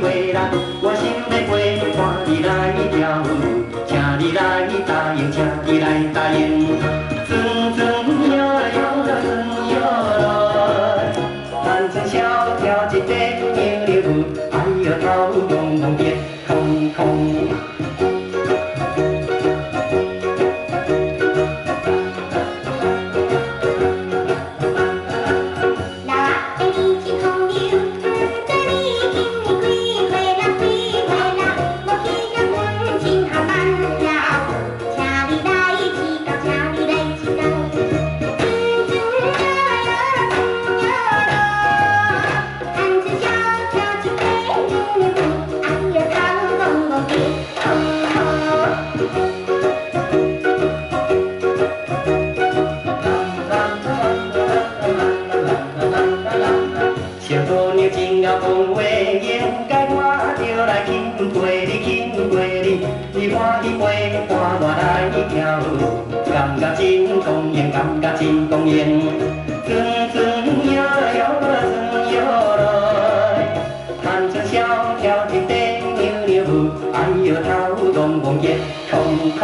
回啦，我想要陪伴你来跳舞，请你来答应，请你来答应。阵阵摇摇阵摇落，咱春宵跳一块扭扭舞，哎呦头光光热空空。 小姑娘真好风度，应该我著来欽服你欽服你，你欢喜陪伴我来跳舞，感觉真光荣，感觉真光荣。阵阵摇摇阵摇落，趁春宵跳一块扭扭舞，哎呦头光光热空空。